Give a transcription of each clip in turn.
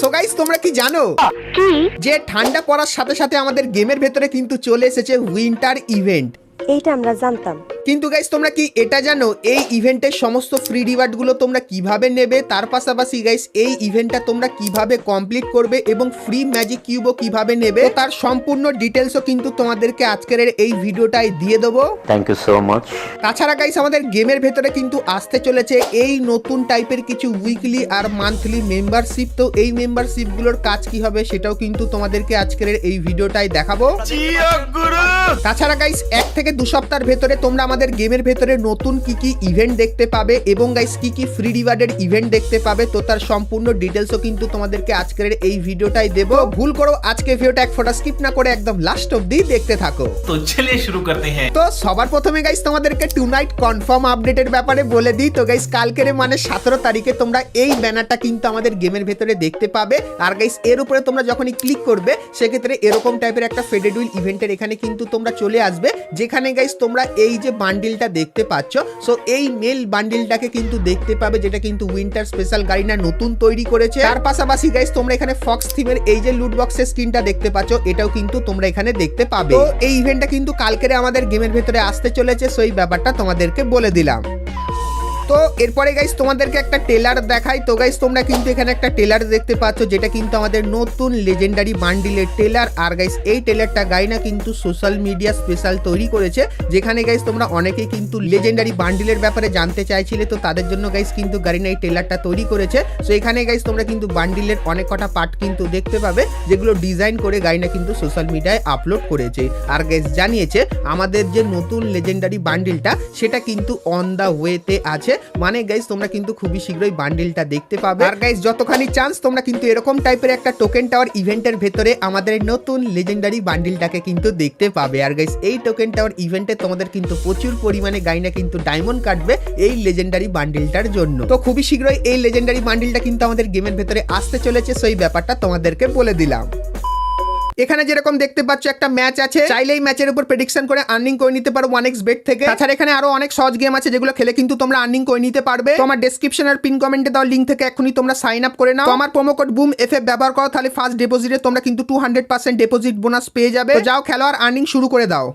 So guys তোমরা কি জানো যে ঠান্ডা পড়ার সাথে সাথে আমাদের গেমের ভেতরে কিন্তু চলে এসেছে উইন্টার ইভেন্ট। এইটা আমরা জানতাম, কিন্তু গাইস তোমরা কি এটা জানো এই ইভেন্টের সমস্ত ফ্রি রিওয়ার্ড গুলো তোমরা কিভাবে নেবে, তার পাশাপাশি গাইস এই ইভেন্টটা তোমরা কিভাবে কমপ্লিট করবে এবং ফ্রি ম্যাজিক কিউবও কিভাবে নেবে, তার সম্পূর্ণ ডিটেলসও কিন্তু তোমাদেরকে আজকের এই ভিডিওটায় দিয়ে দেবো। Thank you so much. তাছাড়া গাইস আমাদের গেমের ভেতরে কিন্তু আসতে চলেছে এই নতুন টাইপের কিছু উইকলি আর মান্থলি মেম্বারশিপ। তো এই মেম্বারশিপ গুলোর কাজ কি হবে সেটাও কিন্তু তোমাদেরকে আজকের এই ভিডিওটায় দেখাবো। তাছাড়া গাইস 1 থেকে 2 সপ্তাহের ভেতরে তোমরা আমাদের গেমের ভেতরে নতুন কি কি ইভেন্ট দেখতে পাবে এবং গাইস কি কি ফ্রি রিওয়ার্ডের ইভেন্ট দেখতে পাবে, তো তার সম্পূর্ণ ডিটেলসও কিন্তু তোমাদেরকে আজকের এই ভিডিওটাই দেবো। ভুল করো আজকে ভিডিওটা এক ফোঁটা স্কিপ না করে একদম লাস্ট অবধি দেখতে থাকো। তো চলিए শুরু করতে হ্যাঁ। তো সবার প্রথমে গাইস তোমাদেরকে টুনাইট কনফার্ম আপডেটের ব্যাপারে বলে দিই। তো গাইস কালকের মানে 17 তারিখে তোমরা এই ব্যানারটা কিন্তু আমাদের গেমের ভেতরে দেখতে পাবে। আর গাইস এর উপরে তোমরা যখনই ক্লিক করবে সেক্ষেত্রে এরকম টাইপের একটা ফেডেড উইল ইভেন্টের এখানে কিন্তু তোমরা চলে আসবে, যেখানে গাইস তোমরা এই যে বান্ডিলটা দেখতে পাচ্ছ, সো এই মেল বান্ডিলটাকে কিন্তু দেখতে পাবে, যেটা কিন্তু উইন্টার স্পেশাল গারিনা নতুন তৈরি করেছে। তার পাশাপাশি গাইস তোমরা এখানে ফক্স থিমের এই যে লুট বক্সের স্ক্রিনটা দেখতে পাচ্ছ, এটাও কিন্তু তোমরা এখানে দেখতে পাবে। তো এই ইভেন্টটা কিন্তু কালকেরে আমাদের গেমের ভেতরে আসতে চলেছে, সো এই ব্যাপারটা তোমাদেরকে বলে দিলাম। তো এরপরে গাইস তোমাদেরকে একটা টেলার দেখাই। তো গাইস তোমরা কিন্তু এখানে একটা টেলার দেখতে পাচ্ছ, যেটা কিন্তু আমাদের নতুন লেজেন্ডারি বান্ডিলের টেলার। আর গাইস এই টেলারটা গাইনা কিন্তু সোশ্যাল মিডিয়া স্পেশাল তৈরি করেছে, যেখানে গাইস তোমরা অনেকেই কিন্তু লেজেন্ডারি বান্ডিলের ব্যাপারে জানতে চাইছিলে, তো তাদের জন্য গাইস কিন্তু গারিনা এই টেলারটা তৈরি করেছে। সো এখানে গাইস তোমরা কিন্তু বান্ডিলের অনেক কটা পার্ট কিন্তু দেখতে পাবে, যেগুলো ডিজাইন করে গাইনা কিন্তু সোশ্যাল মিডিয়ায় আপলোড করেছে। আর গাইস জানিয়েছে আমাদের যে নতুন লেজেন্ডারি বান্ডিলটা সেটা কিন্তু অন দা ওয়েতে আছে, মানে গাইস তোমরা কিন্তু খুবই শীঘ্রই বান্ডিলটা দেখতে পাবে। আর গাইস যতখানি চান্স তোমরা কিন্তু এরকম টাইপের একটা টোকেন টাওয়ার ইভেন্টের ভেতরে আমাদের নতুন লেজেন্ডারি বান্ডিলটাকে কিন্তু দেখতে পাবে। আর গাইস এই টোকেন টাওয়ার ইভেন্টে তোমাদের কিন্তু প্রচুর পরিমাণে গাইনা কিন্তু ডায়মন্ড কাটবে এই লেজেন্ডারি বান্ডিলটার জন্য। তো খুবই শীঘ্রই এই লেজেন্ডারি বান্ডিলটা কিন্তু আমাদের গেমের ভেতরে আসতে চলেছে, সেই ব্যাপারটা তোমাদেরকে বলে দিলাম। এখানে যেরকম দেখতে পাচ্ছ একটা ম্যাচ আছে, চাইলে এই ম্যাচের উপর প্রেডিকশন করে আর্নিং করে নিতে পারো 1x বেট থেকে। তাছাড়া এখানে আরো অনেক সহজ গেম আছে যেগুলো খেলে কিন্তু তোমরা আর্নিং করে নিতে পারবে। তো আমার ডেসক্রিপশন আর পিন কমেন্টে দেওয়া লিংক থেকে এখনই তোমরা সাইন আপ করে নাও। তো আমার প্রোমো কোড বুম এফএফ ব্যবহার করো, তাহলে ফার্স্ট ডিপোজিটে তোমরা কিন্তু 200% ডিপোজিট বোনাস পেয়ে যাবে। তো যাও খেলো আর আর্নিং শুরু করে দাও।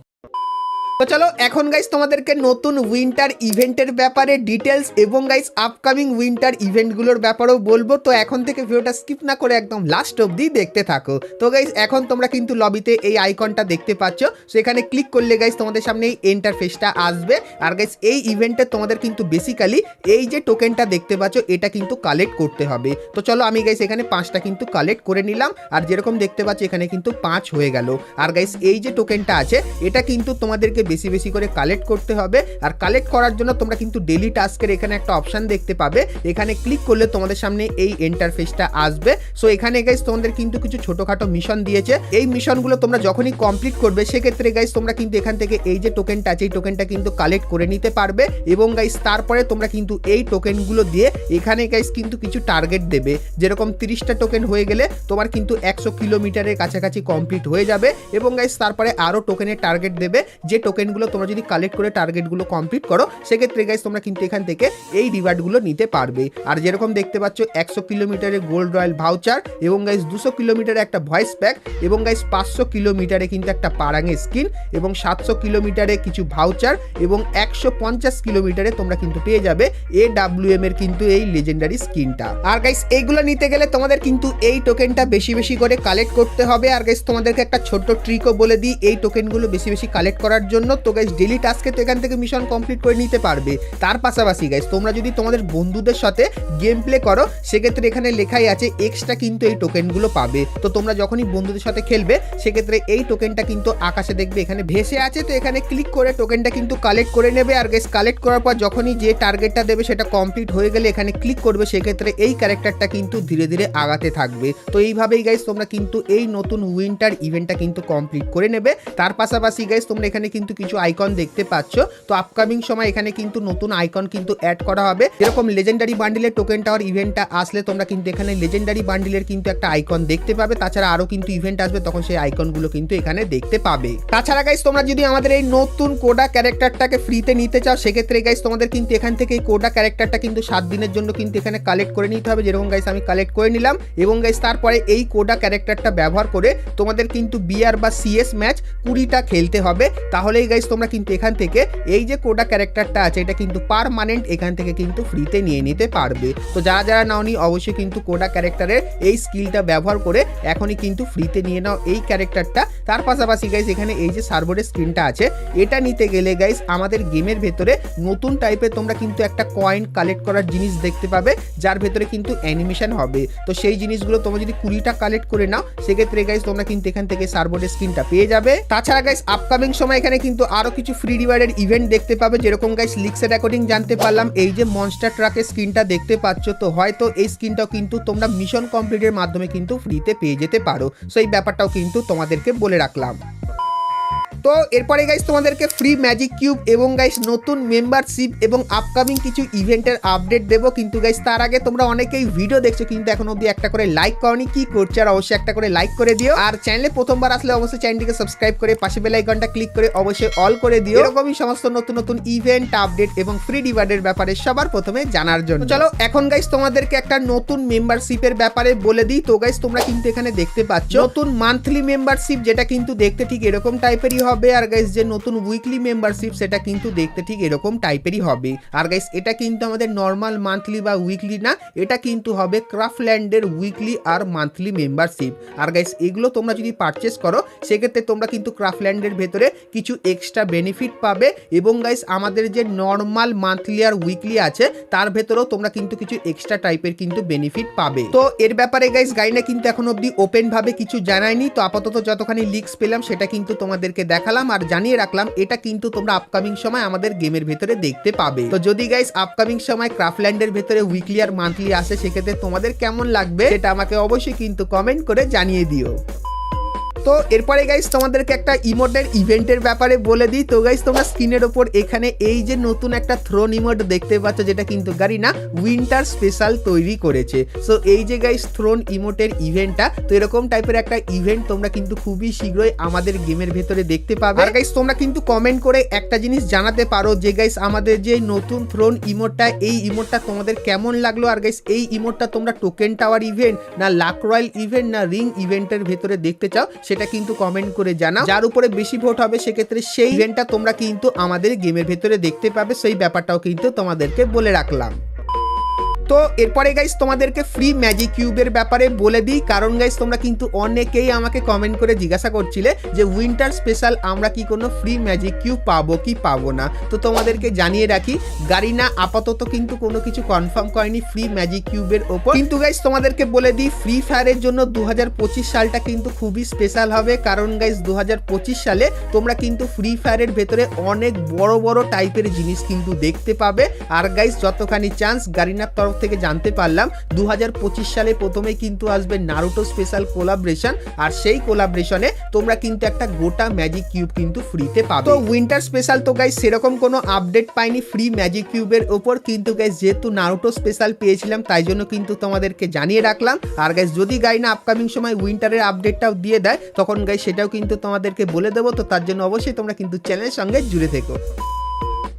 তো চলো এখন গাইস তোমাদেরকে নতুন উইন্টার ইভেন্টের ব্যাপারে ডিটেলস এবং গাইস আপকামিং উইন্টার ইভেন্টগুলোর ব্যাপারেও বলবো। তো এখন থেকে ভিডিওটা স্কিপ না করে একদম লাস্ট অবধি দেখতে থাকো। তো গাইস এখন তোমরা কিন্তু লবিতে এই আইকনটা দেখতে পাচ্ছ, সেখানে ক্লিক করলে গাইস তোমাদের সামনে এই ইন্টারফেসটা আসবে। আর গাইস এই ইভেন্টে তোমাদের কিন্তু বেসিক্যালি এই যে টোকেনটা দেখতে পাচ্ছ এটা কিন্তু কালেক্ট করতে হবে। তো চলো আমি গাইস এখানে 5টা কিন্তু কালেক্ট করে নিলাম, আর যেরকম দেখতে পাচ্ছ এখানে কিন্তু 5 হয়ে গেল। আর গাইস এই যে টোকেনটা আছে এটা কিন্তু তোমাদেরকে বেশি বেশি করে কালেক্ট করতে হবে। আর কালেক্ট করার জন্য তোমরা কিন্তু ডেইলি টাস্কের এখানে একটা অপশন দেখতে পাবে, এখানে ক্লিক করলে তোমাদের সামনে এই ইন্টারফেসটা আসবে। সো এখানে গাইস তোমাদের কিন্তু কিছু ছোটখাটো মিশন দিয়েছে, এই মিশনগুলো তোমরা যখনই কমপ্লিট করবে সেক্ষেত্রে গাইস তোমরা কিন্তু এখান থেকে এই যে টোকেনটা আছে এই টোকেনটা কিন্তু কালেক্ট করে নিতে পারবে। এবং গাইস তারপরে তোমরা কিন্তু এই টোকেনগুলো দিয়ে এখানে গাইস কিন্তু কিছু টার্গেট দেবে, যেরকম 30টা টোকেন হয়ে গেলে তোমার কিন্তু 100 কিলোমিটারের কাছাকাছি কমপ্লিট হয়ে যাবে। এবং গাইস তারপরে আরো টোকেনের টার্গেট দেবে, যে টোকেনগুলো তোমরা যদি কালেক্ট করে টার্গেটগুলো কমপ্লিট করো সেক্ষেত্রে গাইস তোমরা কিন্তু এখান থেকে এই রিওয়ার্ডগুলো নিতে পারবে। আর যেরকম দেখতে পাচ্ছ 100 কিলোমিটারের গোল্ড রয়্যাল ভাউচার, এবং গাইস 200 কিলোমিটারে একটা ভয়েস প্যাক, এবং গাইস 500 কিলোমিটারে কিন্তু একটা পারাঙে স্কিন, এবং 700 কিলোমিটারে কিছু ভাউচার, এবং 150 কিলোমিটারে তোমরা কিন্তু পেয়ে যাবে AWM এর কিন্তু এই লেজেন্ডারি স্কিনটা। আর গাইস এইগুলো নিতে গেলে তোমাদের কিন্তু এই টোকেনটা বেশি বেশি করে কালেক্ট করতে হবে। আর গাইস তোমাদেরকে একটা ছোট্ট ট্রিকও বলে দিই এই টোকেনগুলো বেশি বেশি কালেক্ট করার জন্য। তো গাইস ডেইলি টাস্কে তো এখান থেকে মিশন কমপ্লিট করে নিতে পারবে। তার পাশাপাশি গাইস তোমরা যদি তোমাদের বন্ধুদের সাথে গেম প্লে করো সেক্ষেত্রে এখানে লেখাই আছে এক্সট্রা কিন্তু এই টোকেনগুলো পাবে। তো তোমরা যখনই বন্ধুদের সাথে খেলবে সেক্ষেত্রে এই টোকেনটা কিন্তু আকাশে দেখবে এখানে ভেসে আছে, তো এখানে ক্লিক করে টোকেনটা কিন্তু কালেক্ট করে নেবে। আর গাইস কালেক্ট করার পর যখনই যে টার্গেটটা দেবে সেটা কমপ্লিট হয়ে গেলে এখানে ক্লিক করবে, সেক্ষেত্রে এই ক্যারেক্টারটা কিন্তু ধীরে ধীরে আগাতে থাকবে। তো এইভাবেই গাইস তোমরা কিন্তু এই নতুন উইন্টার ইভেন্টটা কিন্তু কমপ্লিট করে নেবে। তার পাশাপাশি গাইস তোমরা এখানে কিন্তু কিছু আইকন দেখতে পাচ্ছ। তো আপকামিং সময় এখানে কিন্তু নতুন আইকন কিন্তু অ্যাড করা হবে। এরকম লেজেন্ডারি বান্ডিলের টোকেন টাওয়ার ইভেন্টটা আসলে তোমরা কিন্তু এখানে লেজেন্ডারি বান্ডিলের কিন্তু একটা আইকন দেখতে পাবে। তাছাড়া আরো কিন্তু ইভেন্ট আসবে, তখন সেই আইকনগুলো কিন্তু এখানে দেখতে পাবে। তাছাড়া গাইস তোমরা যদি আমাদের এই নতুন কোডা ক্যারেক্টারটাকে ফ্রিতে নিতে চাও, সেক্ষেত্রে গাইস তোমাদের কিন্তু এখান থেকে এই কোডা ক্যারেক্টারটা কিন্তু 7 দিনের জন্য কিন্তু এখানে কালেক্ট করে নিতে হবে। যেরকম গাইস আমি কালেক্ট করে নিলাম, এবং গাইস তারপরে এই কোডা ক্যারেক্টারটা ব্যবহার করে তোমাদের কিন্তু বিআর বা সিএস ম্যাচ 20টা খেলতে হবে। তাহলেই গাইস তোমরা কিন্তু এখান থেকে এই যে কোডা ক্যারেক্টারটা আছে এটা কিন্তু পার্মানেন্ট এখান থেকে কিন্তু ফ্রিতে নিয়ে নিতে পারবে। তো যারা যারা নাওনি অবশ্যই কিন্তু কোডা ক্যারেক্টারের এই স্কিলটা ব্যবহার করে এখনই কিন্তু ফ্রিতে নিয়ে নাও এই ক্যারেক্টারটা। তার পাশাপাশি গাইস এখানে এই যে সার্ভারের স্ক্রিনটা আছে এটা নিতে গেলে গাইস আমাদের গেমের ভেতরে নতুন টাইপের তোমরা কিন্তু একটা কয়েন কালেক্ট করার জিনিস দেখতে পাবে, যার ভেতরে কিন্তু অ্যানিমেশন হবে। তো সেই জিনিসগুলো তোমরা যদি 20টা কালেক্ট করে নাও, সেক্ষেত্রে গাইস তোমরা কিন্তু এখান থেকে সার্ভারের স্ক্রিনটা পেয়ে যাবে। তাছাড়া গাইস আপকামিং সময় এখানে কিন্তু আরো কিছু ফ্রি রিওয়ার্ডের ইভেন্ট দেখতে পাবে। যেরকম গাইস লিক্সের অ্যাকর্ডিং জানতে পারলাম এই যে মনস্টার ট্রাকের স্ক্রিনটা দেখতে পাচ্ছ, তো হয়তো এই স্ক্রিনটাও কিন্তু তোমরা মিশন কমপ্লিটের মাধ্যমে কিন্তু ফ্রিতে পেয়ে যেতে পারো। সো এই ব্যাপারটাও কিন্তু তোমাদেরকে বলে রাখলাম। তো এরপরে গাইস তোমাদেরকে ফ্রি ম্যাজিক কিউব এবং গাইস নতুন মেম্বারশিপ এবং আপকামিং কিছু ইভেন্টের আপডেট দেবো। কিন্তু গাইস তার আগে তোমরা অনেকেই ভিডিও দেখছো কিন্তু এখন অবধি একটা করে লাইক করনি, কি করছো? আর অবশ্যই একটা করে লাইক করে দিও। আর চ্যানেলে প্রথমবার আসলে অবশ্যই চ্যানেলটিকে সাবস্ক্রাইব করে পাশে বেল আইকনটা ক্লিক করে অবশ্যই অল করে দিও, এরকমই সমস্ত নতুন নতুন ইভেন্ট আপডেট এবং ফ্রি রিওয়ার্ডের ব্যাপারে সবার প্রথমে জানার জন্য। চলো এখন গাইস তোমাদেরকে একটা নতুন মেম্বারশিপের ব্যাপারে বলে দিই। তো গাইস তোমরা কিন্তু এখানে দেখতে পাচ্ছ নতুন মান্থলি মেম্বারশিপ, যেটা কিন্তু দেখতে ঠিক এরকম টাইপেরই হবে। আর গাইস যে নতুন উইকলি মেম্বারশিপ সেটা কিন্তু দেখতে ঠিক এরকম টাইপেরই হবে। আর গাইস এটা কিন্তু আমাদের নর্মাল মান্থলি বা উইকলি না, এটা কিন্তু হবে ক্রাফল্যান্ডের উইকলি আর মান্থলি মেম্বারশিপ। আর গাইস এগুলো তোমরা যদি পারচেস করো সেক্ষেত্রে তোমরা কিন্তু ক্রাফল্যান্ডের ভেতরে কিছু এক্সট্রা বেনিফিট পাবে, এবং গাইস আমাদের যে নর্মাল মান্থলি আর উইকলি আছে তার ভেতরেও তোমরা কিন্তু কিছু এক্সট্রা টাইপের কিন্তু বেনিফিট পাবে। তো এর ব্যাপারে গাইস গাইনা কিন্তু এখন অবধি ওপেন ভাবে কিছু জানায়নি। তো আপাতত যতখানি লিক্স পেলাম সেটা কিন্তু তোমাদেরকে দেখালাম আর জানিয়ে রাখলাম, এটা কিন্তু তোমরা আপকামিং সময় আমাদের গেমের ভেতরে দেখতে পাবে। তো যদি গাইস আপকামিং সময় ক্রাফল্যান্ডের ভেতরে উইকলি আর মান্থলি আসে সেক্ষেত্রে তোমাদের কেমন লাগবে সেটা আমাকে অবশ্যই কিন্তু কমেন্ট করে জানিয়ে দিও। তো এরপরে গাইস তোমাদেরকে একটা ইমোটের ইভেন্টের ব্যাপারে বলে দিই। তো গাইস তোমরা স্ক্রিনের ওপর এখানে এই যে নতুন একটা থ্রোন ইমোট দেখতে পাচ্ছ, যেটা কিন্তু গারিনা উইন্টার স্পেশাল তৈরি করেছে। সো এই যে গাইস থ্রোন ইমোটের ইভেন্টটা, তো এরকম টাইপের একটা ইভেন্ট তোমরা কিন্তু খুবই শীঘ্রই আমাদের গেমের ভেতরে দেখতে পাবে। আর গাইস তোমরা কিন্তু কমেন্ট করে একটা জিনিস জানাতে পারো যে গাইস আমাদের যে নতুন থ্রোন ইমোটটা, এই ইমোটটা তোমাদের কেমন লাগলো। আর গাইস এই ইমোটটা তোমরা টোকেন টাওয়ার ইভেন্ট না লাক রয়্যাল ইভেন্ট না রিং ইভেন্টের ভেতরে দেখতে চাও সেটা কিন্তু কমেন্ট করে জানাও। যার উপরে বেশি ভোট হবে সেক্ষেত্রে সেই ইভেন্টটা তোমরা কিন্তু আমাদের গেমের ভেতরে দেখতে পাবে। সেই ব্যাপারটাও কিন্তু তোমাদেরকে বলে রাখলাম। তো এরপরে গাইস তোমাদেরকে ফ্রি ম্যাজিক কিউবের ব্যাপারে বলে দিই, কারণ গাইস তোমরা কিন্তু অনেকেই আমাকে কমেন্ট করে জিজ্ঞাসা করছিলে যে উইন্টার স্পেশাল আমরা কি কোনো ফ্রি ম্যাজিক কিউব পাবো কি পাবো না। তো তোমাদেরকে জানিয়ে রাখি গারিনা আপাতত কিন্তু কোনো কিছু কনফার্ম করেনি ফ্রি ম্যাজিক কিউবের ওপর। কিন্তু গাইস তোমাদেরকে বলে দিই ফ্রি ফায়ারের জন্য 2025 সালটা কিন্তু খুবই স্পেশাল হবে, কারণ গাইস 2025 সালে তোমরা কিন্তু ফ্রি ফায়ারের ভেতরে অনেক বড় বড় টাইপের জিনিস কিন্তু দেখতে পাবে। আর গাইস যতখানি চান্স গারিনার তরফ থেকে জানতে পারলাম 2025 সালে প্রথমে কিন্তু আসবে নারুটো স্পেশাল কোলাবরেশন, আর সেই কোলাবরেশনে তোমরা কিন্তু একটা গোটা ম্যাজিক কিউব কিন্তু ফ্রিতে পাবে। তো উইন্টার স্পেশাল তো গাইস সেরকম কোনো আপডেট পাইনি ফ্রি ম্যাজিক কিউবের উপর, কিন্তু গাইস যেহেতু নারুটো স্পেশাল পেয়েছিলাম তাই জন্য কিন্তু তোমাদেরকে জানিয়ে রাখলাম। আর গাইস যদি গাইনা আপকামিং সময় উইন্টারের আপডেটটাও দিয়ে দেয় তখন গাইস সেটাও কিন্তু তোমাদেরকে বলে দেবো। তো তার জন্য অবশ্যই তোমরা কিন্তু চ্যানেলের সঙ্গে জুড়ে থেকো।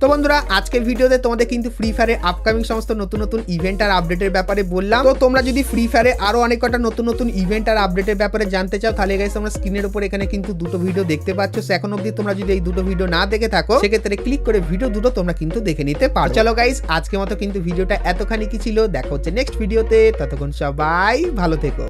তো বন্ধুরা আজকের ভিডিওতে তোমাদের কিন্তু ফ্রি ফায়ারে আপকামিং সমস্ত নতুন নতুন ইভেন্ট আর আপডেটের ব্যাপারে বললাম। তো তোমরা যদি ফ্রি ফায়ারে আরো অনেক কটা নতুন নতুন ইভেন্ট আর আপডেটের ব্যাপারে জানতে চাও তাহলে গাইস তোমরা স্ক্রিনের উপর এখানে কিন্তু দুটো ভিডিও দেখতে পাচ্ছ। এখন অবধি তোমরা যদি এই দুটো ভিডিও না দেখে থাকো সেক্ষেত্রে ক্লিক করে ভিডিও দুটো তোমরা কিন্তু দেখে নিতে পারো। চলো গাইস আজকের মতো কিন্তু ভিডিওটা এতখানি কি ছিল, দেখা হচ্ছে নেক্সট ভিডিওতে, ততক্ষণ সবাই ভালো থেকো।